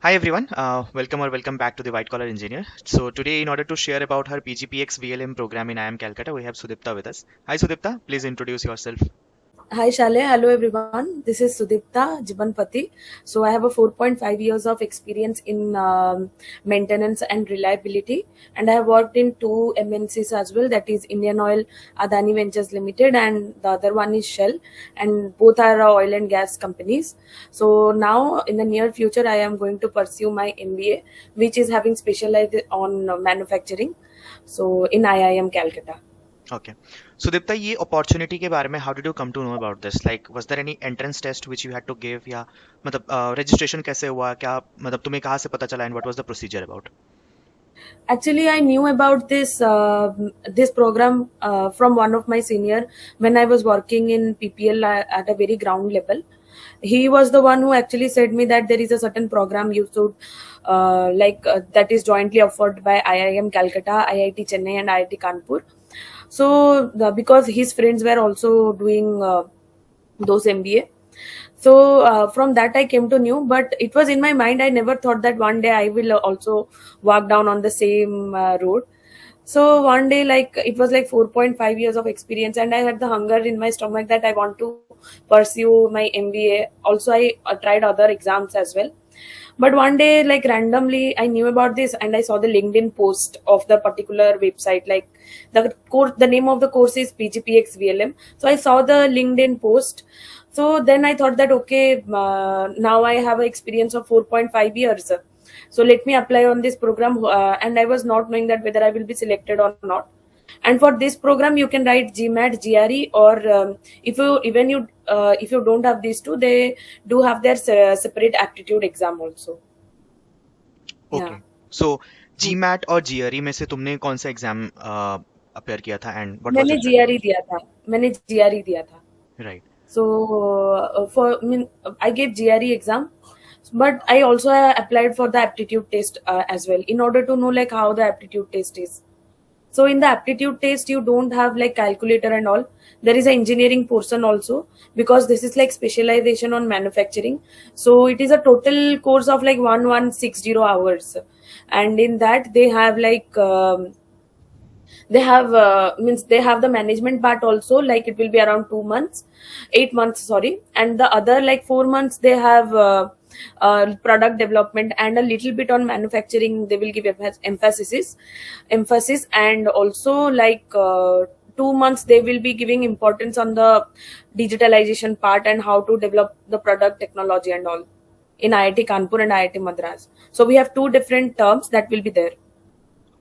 Hi everyone, welcome back to the White Collar Engineer. So today, in order to share about her PGPX VLM program in IIM Calcutta, we have Sudipta with us. Hi Sudipta, please introduce yourself. Hi Shale, hello everyone. This is Sudipta Jibanpati. So I have a 4.5 years of experience in maintenance and reliability, and I have worked in two MNCs as well. That is Indian Oil, Adani Ventures Limited, and the other one is Shell, and both are oil and gas companies. So now in the near future, I am going to pursue my MBA, which is having specialized on manufacturing. So in IIM Calcutta. Okay. Sudipta, ये opportunity के बारे में how did you come to know about this? Like, was there any entrance test which you had to give या मतलब registration कैसे हुआ? क्या मतलब तुम्हें कहाँ से पता चला and what was the procedure about? Actually, I knew about this program from one of my senior when I was working in PPL at a very ground level. He was the one who actually said me that there is a certain program you should that is jointly offered by IIM Calcutta, IIT Chennai, and IIT Kanpur. So because his friends were also doing those MBA, so from that I came to know, but it was in my mind. I never thought that one day I will also walk down on the same road. So one day, like it was like 4.5 years of experience, and I had the hunger in my stomach that I want to pursue my MBA. Also, I tried other exams as well. But one day, like randomly, I knew about this and I saw the LinkedIn post of the particular website. Like the course, the name of the course is PGPX VLM. So I saw the LinkedIn post. So then I thought that okay, now I have an experience of 4.5 years. So let me apply on this program. And I was not knowing that whether I will be selected or not. And for this program, you can write GMAT, GRE, or if you don't have these two, they do have their separate aptitude exam also. Okay. Yeah. So GMAT और GRE में से तुमने कौन सा exam appear किया था and what was मैंने your strategy? GRE दिया था मैंने जीआरई दिया था Right. So for I gave GRE exam, but I also applied for the aptitude test as well in order to know like how the aptitude test is. So in the aptitude test, you don't have like calculator and all. There is an engineering portion also because this is like specialization on manufacturing. So it is a total course of like 1160 hours, and in that they have like they have means they have the management part also, like it will be around 2 months, 8 months, sorry, and the other like 4 months they have product development and a little bit on manufacturing. They will give emphasis, and also like 2 months they will be giving importance on the digitalization part and how to develop the product technology and all in IIT Kanpur and IIT Madras. So we have two different terms that will be there.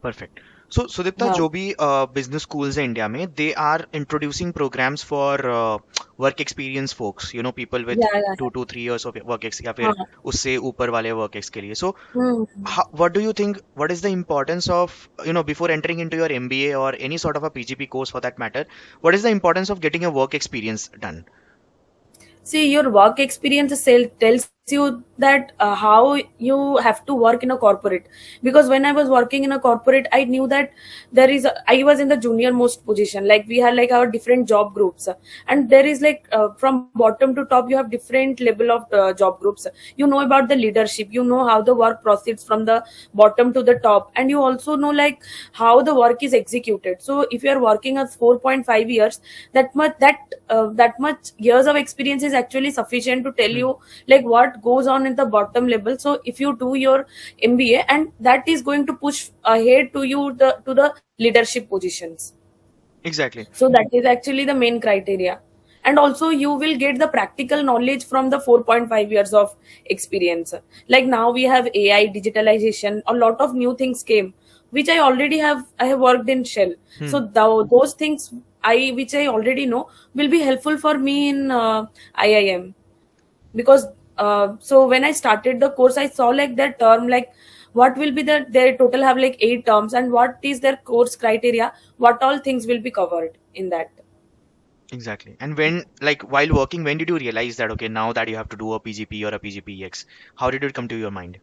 Perfect. So, Sudipta, Yeah, जो भी business schools हैं India में, they are introducing programs for work experience folks, you know, people with yeah, yeah, 2 to 3 years of work ex या yeah. फिर उससे ऊपर वाले work ex के लिए. So, Hmm. what do you think? What is the importance of, you know, before entering into your MBA or any sort of a PGP course for that matter, what is the importance of getting a work experience done? See, your work experience tells you that how you have to work in a corporate. Because when I was working in a corporate, I knew that I was in the junior most position. Like we had like our different job groups, and there is like from bottom to top, you have different level of job groups. You know about the leadership. You know how the work proceeds from the bottom to the top, and you also know like how the work is executed. So if you are working at 4.5 years, that much years of experience is actually sufficient to tell Hmm. you like what goes on in the bottom level. So if you do your MBA, and that is going to push ahead to you the leadership positions. Exactly. So that is actually the main criteria. And also you will get the practical knowledge from the 4.5 years of experience. Like now we have AI, digitalization, a lot of new things came, which I have worked in Shell. So Hmm. those things which I already know will be helpful for me in IIM. Because so when I started the course, I saw like their term, like what will be their total have like 8 terms, and what is their course criteria, what all things will be covered in that. Exactly. And when, like, while working, when did you realize that, okay, now that you have to do a PGP or a PGPX, how did it come to your mind?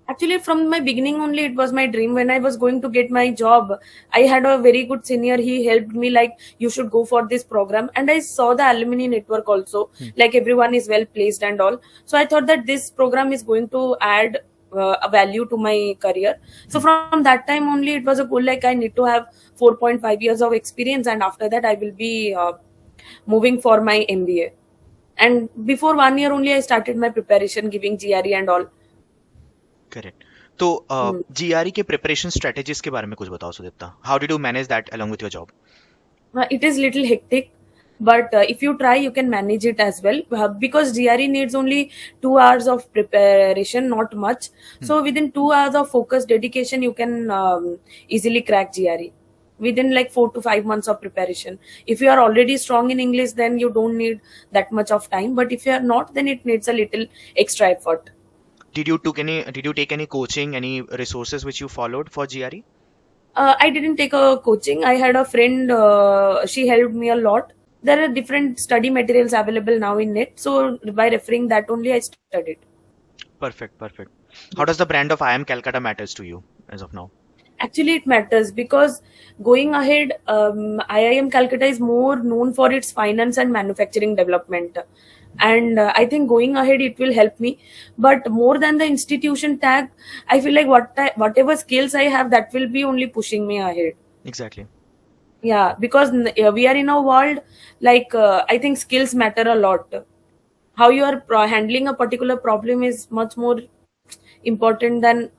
Actually, from my beginning only, it was my dream. When I was going to get my job, I had a very good senior. He helped me like, you should go for this program. And I saw the alumni network also, Hmm. like everyone is well placed and all. So I thought that this program is going to add a value to my career. So Hmm. from that time only, it was a goal like I need to have 4.5 years of experience, and after that, I will be moving for my MBA. And before 1 year only, I started my preparation, giving GRE and all. Correct. तो Hmm. GRE के preparation strategies के बारे में कुछ बताओ Sudipta, how did you manage that along with your job? It is little hectic, but if you try, you can manage it as well. Because GRE needs only 2 hours of preparation, not much. So within 2 hours of focus dedication, you can easily crack GRE within like 4 to 5 months of preparation. If you are already strong in English, then you don't need that much of time. But if you are not, then it needs a little extra effort. Did you take any coaching, any resources which you followed for GRE? I didn't take a coaching. I had a friend. She helped me a lot. There are different study materials available now in net. So by referring that only, I studied. Perfect, perfect. How does the brand of IIM Calcutta matters to you as of now? Actually, it matters because going ahead, IIM Calcutta is more known for its finance and manufacturing development. And I think going ahead, it will help me. But more than the institution tag, I feel like whatever skills I have, that will be only pushing me ahead. Exactly. Yeah, because we are in a world like I think skills matter a lot. How you are handling a particular problem is much more important than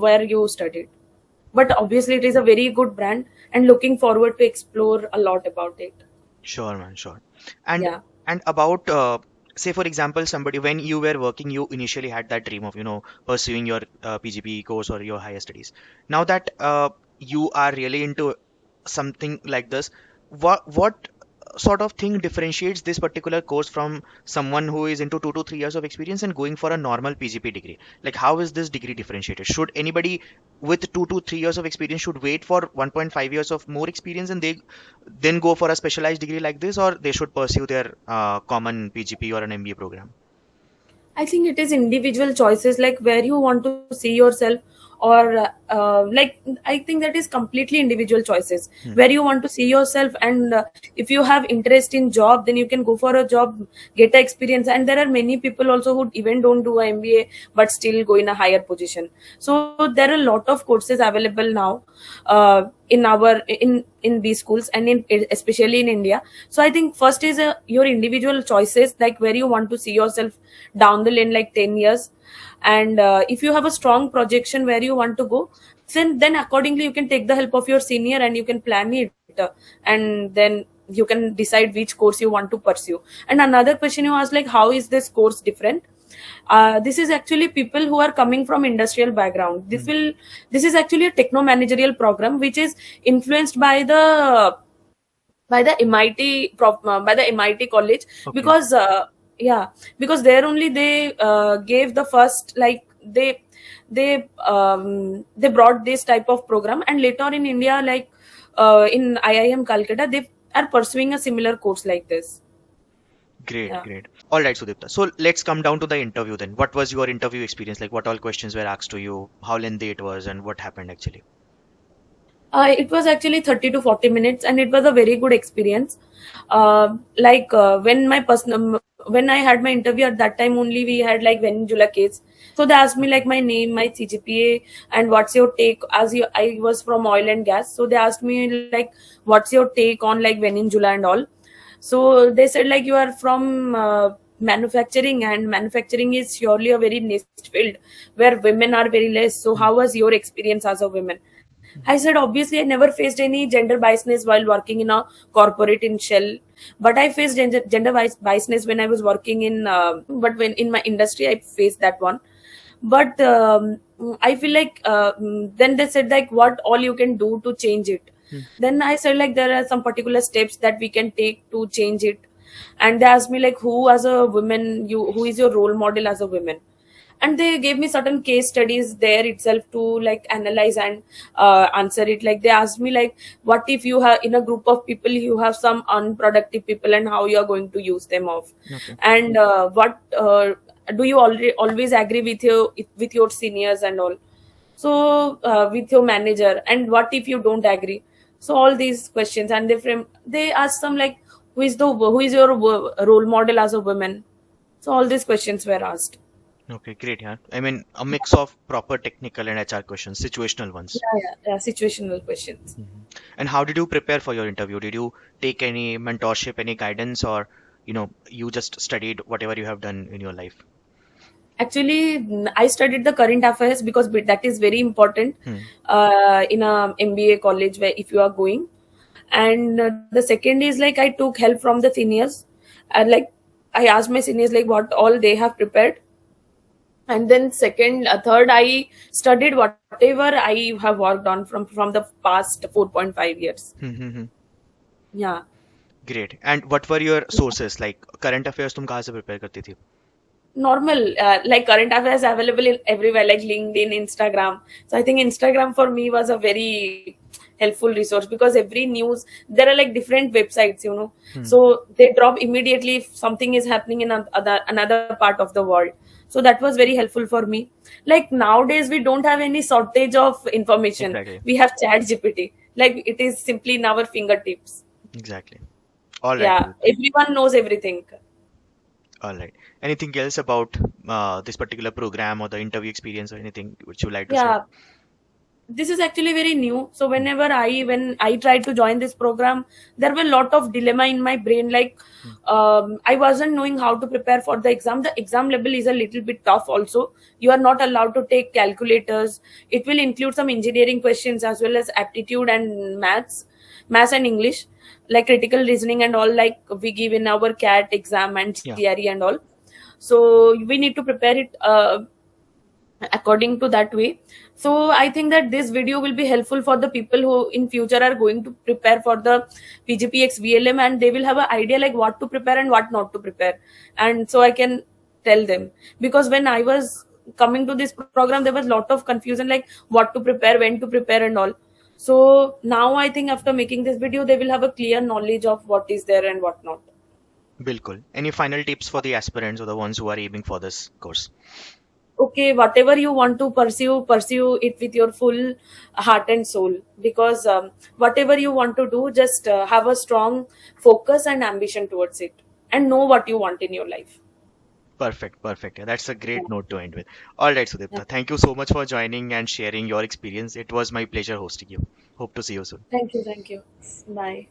where you studied. But obviously, it is a very good brand, and looking forward to explore a lot about it. Sure, man, sure. And Yeah. about say for example, somebody when you were working, you initially had that dream of pursuing your PGP course or your higher studies. Now that you are really into something like this, what sort of thing differentiates this particular course from someone who is into 2 to 3 years of experience and going for a normal PGP degree? Like, how is this degree differentiated? Should anybody with 2 to 3 years of experience should wait for 1.5 years of more experience and they then go for a specialized degree like this, or they should pursue their common PGP or an MBA program? I think it is individual choices, like where you want to see yourself, or like I think that is completely individual choices Hmm. where you want to see yourself, and if you have interest in job, then you can go for a job, get a experience, and there are many people also who even don't do a MBA but still go in a higher position. So there are a lot of courses available now in these schools and in especially in India. So I think first is your individual choices, like where you want to see yourself down the lane like 10 years, and if you have a strong projection where you want to go, then accordingly you can take the help of your senior and you can plan it, and then you can decide which course you want to pursue. And another question you asked, like how is this course different? This is actually people who are coming from industrial background. Hmm. This is actually a techno managerial program which is influenced by the by the MIT college. Okay. Because yeah, because there only they gave the first, like they brought this type of program, and later in India, like in IIM Calcutta, they are pursuing a similar course like this. Great, Yeah. great. All right, Sudipta. So let's come down to the interview then. What was your interview experience like? What all questions were asked to you? How lengthy it was, and what happened actually? It was actually 30 to 40 minutes, and it was a very good experience. Like when I had my interview at that time only, we had like Venezula case. So they asked me like Okay. my name, my CGPA, and what's your take, I was from oil and gas. So they asked me like, what's your take on like Venezula and all. So they said like, you are from manufacturing, and manufacturing is surely a very niche field where women are very less. So Hmm. how was your experience as a woman? I said, obviously, I never faced any gender biasness while working in a corporate in Shell, but I faced biasness when I was working in, but when in my industry, I faced that one. But I feel like then they said like, what all you can do to change it. Hmm. Then I said like, there are some particular steps that we can take to change it. And they asked me like, who as a woman, who is your role model as a woman? And they gave me certain case studies there itself to like analyze and answer it. Like they asked me like, what if you have in a group of people you have some unproductive people, and how you are going to use them off? Okay. And what do you always agree with your seniors and all? So with your manager, and what if you don't agree? So all these questions, and they ask some like, who is your role model as a woman? So all these questions were asked. Okay, great. Yeah. I mean, a mix of proper technical and HR questions, situational ones. Yeah, situational questions. Mhm. And how did you prepare for your interview? Did you take any mentorship, any guidance, or you just studied whatever you have done in your life? Actually, I studied the current affairs because that is very important Hmm. in a MBA college where if you are going. And the second is like I took help from the seniors. And like I asked my seniors like what all they have prepared. And then third, I studied whatever I have worked on from the past 4.5 years. Hmm, hmm, hmm. Yeah. Great. And what were your sources? Like current affairs, तुम कहाँ से prepare करती थी? Normal, like current affairs available in everywhere, like LinkedIn, Instagram. So I think Instagram for me was a very helpful resource because every news, there are like different websites, Hmm. so they drop immediately if something is happening in another part of the world. So that was very helpful for me. Like nowadays we don't have any shortage of information. Exactly. We have chat GPT, like it is simply in our fingertips. Exactly. All right, Yeah, Sudipta. everyone knows everything. All right. Anything else about this particular program or the interview experience or anything which you like to share? Yeah, this is actually very new. So Hmm. when I tried to join this program, there were a lot of dilemma in my brain. Like Hmm. I wasn't knowing how to prepare for the exam. The exam level is a little bit tough also. You are not allowed to take calculators. It will include some engineering questions as well as aptitude and maths and English, like critical reasoning and all, like we give in our CAT exam and Yeah. CRE and all. So we need to prepare it according to that way. So I think that this video will be helpful for the people who in future are going to prepare for the PGPX VLM, and they will have an idea like what to prepare and what not to prepare. And so I can tell them, because when I was coming to this program there was a lot of confusion, like what to prepare, when to prepare and all. So now I think after making this video they will have a clear knowledge of what is there and what not. Bilkul. Any final tips for the aspirants or the ones who are aiming for this course? Okay, whatever you want to pursue it with your full heart and soul, because whatever you want to do, just have a strong focus and ambition towards it, and know what you want in your life. Perfect, perfect. Yeah, that's a Yeah. great note to end with. All right, Yeah. Sudipta. Thank you so much for joining and sharing your experience. It was my pleasure hosting you. Hope to see you soon. Thank you. Bye.